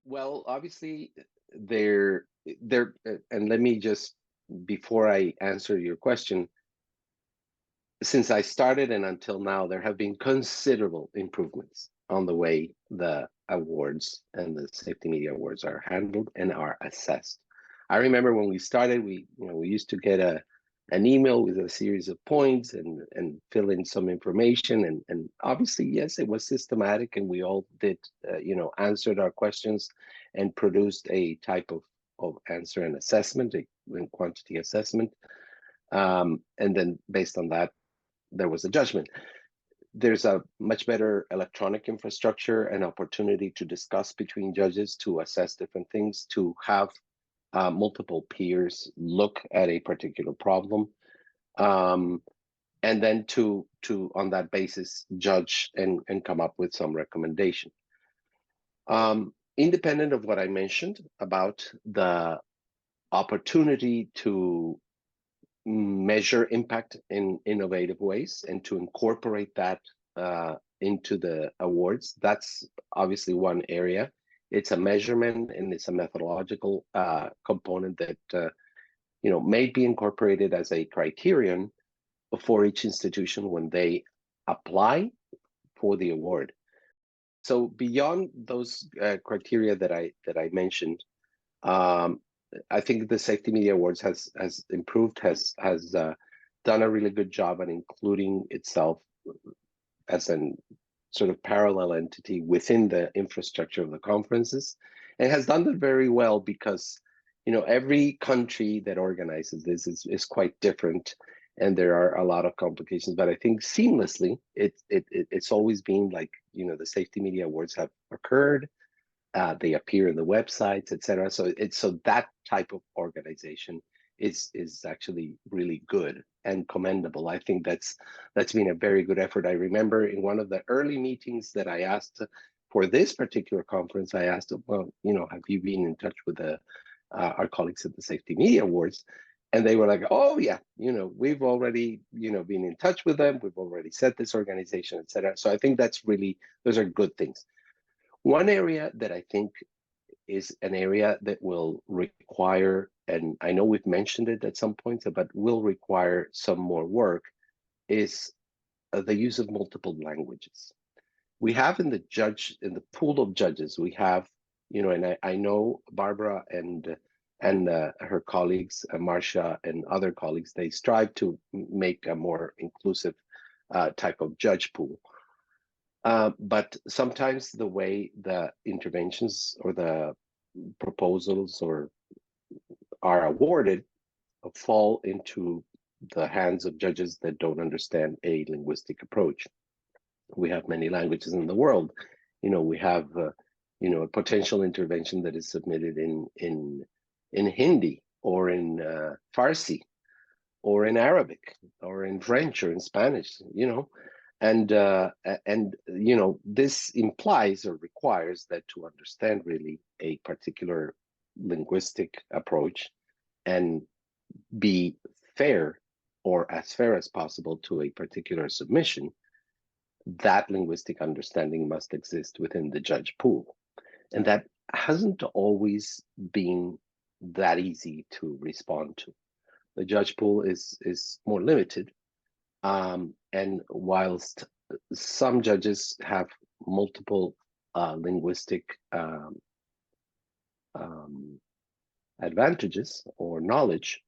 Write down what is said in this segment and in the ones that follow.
Well, obviously, and let me just, before I answer your question, since I started and until now, there have been considerable improvements on the way the awards and the safety media awards are handled and are assessed. I remember when we started, we used to get an email with a series of points and fill in some information, and obviously, yes, it was systematic, and we all did answered our questions and produced a type of answer and assessment, a quantity assessment, and then based on that there was a judgment. There's a much better electronic infrastructure and opportunity to discuss between judges, to assess different things, to have multiple peers look at a particular problem, um, and then to on that basis judge and come up with some recommendation. Independent of what I mentioned about the opportunity to measure impact in innovative ways and to incorporate that into the awards. That's obviously one area. It's a measurement and it's a methodological component that may be incorporated as a criterion for each institution when they apply for the award. So beyond those criteria that I mentioned, um, I think the Safety Media Awards has improved, has done a really good job at including itself as an sort of parallel entity within the infrastructure of the conferences, and has done that very well because every country that organizes this is quite different, and there are a lot of complications. But I think seamlessly, it's always been like the Safety Media Awards have occurred. They appear in the websites, etc. So that type of organization is actually really good and commendable. I think that's been a very good effort. I remember in one of the early meetings that I asked for this particular conference, I asked, well, have you been in touch with our colleagues at the Safety Media Awards? And they were like, oh yeah, we've already been in touch with them. We've already set this organization, etc. So I think those are good things. One area that I think is an area that will require, and I know we've mentioned it at some points, but will require some more work, is the use of multiple languages. We have in the pool of judges, we have, and I know Barbara and her colleagues, Marcia and other colleagues, they strive to make a more inclusive type of judge pool. But sometimes the way the interventions or the proposals are awarded fall into the hands of judges that don't understand a linguistic approach. We have many languages in the world. We have a potential intervention that is submitted in Hindi or in Farsi or in Arabic or in French or in Spanish. And this implies or requires that to understand really a particular linguistic approach and be fair, or as fair as possible, to a particular submission, that linguistic understanding must exist within the judge pool. And that hasn't always been that easy to respond to. The judge pool is more limited. And whilst some judges have multiple linguistic advantages or knowledge,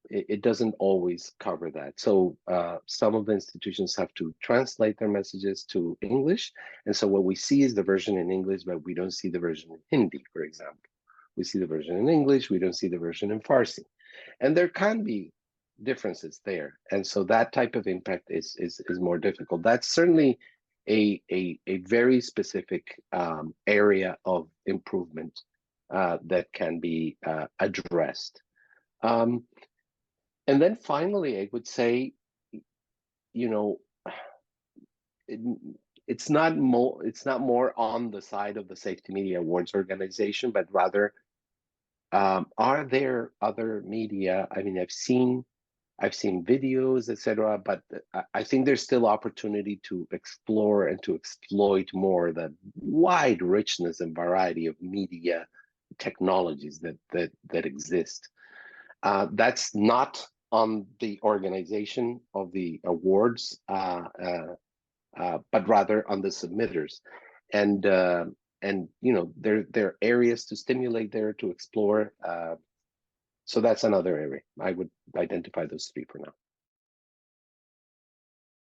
it doesn't always cover that. So some of the institutions have to translate their messages to English. And so what we see is the version in English, but we don't see the version in Hindi, for example. We see the version in English, we don't see the version in Farsi. And there can be differences there. And so that type of impact is more difficult. That's certainly a very specific area of improvement that can be addressed. And then finally, I would say, it's not more on the side of the Safety Media Awards organization, but rather, are there other media? I mean, I've seen I've seen videos, etc. But I think there's still opportunity to explore and to exploit more the wide richness and variety of media technologies that exist. That's not on the organization of the awards, but rather on the submitters. And you know, there are areas to stimulate there, to explore. So that's another area. I would identify those three for now.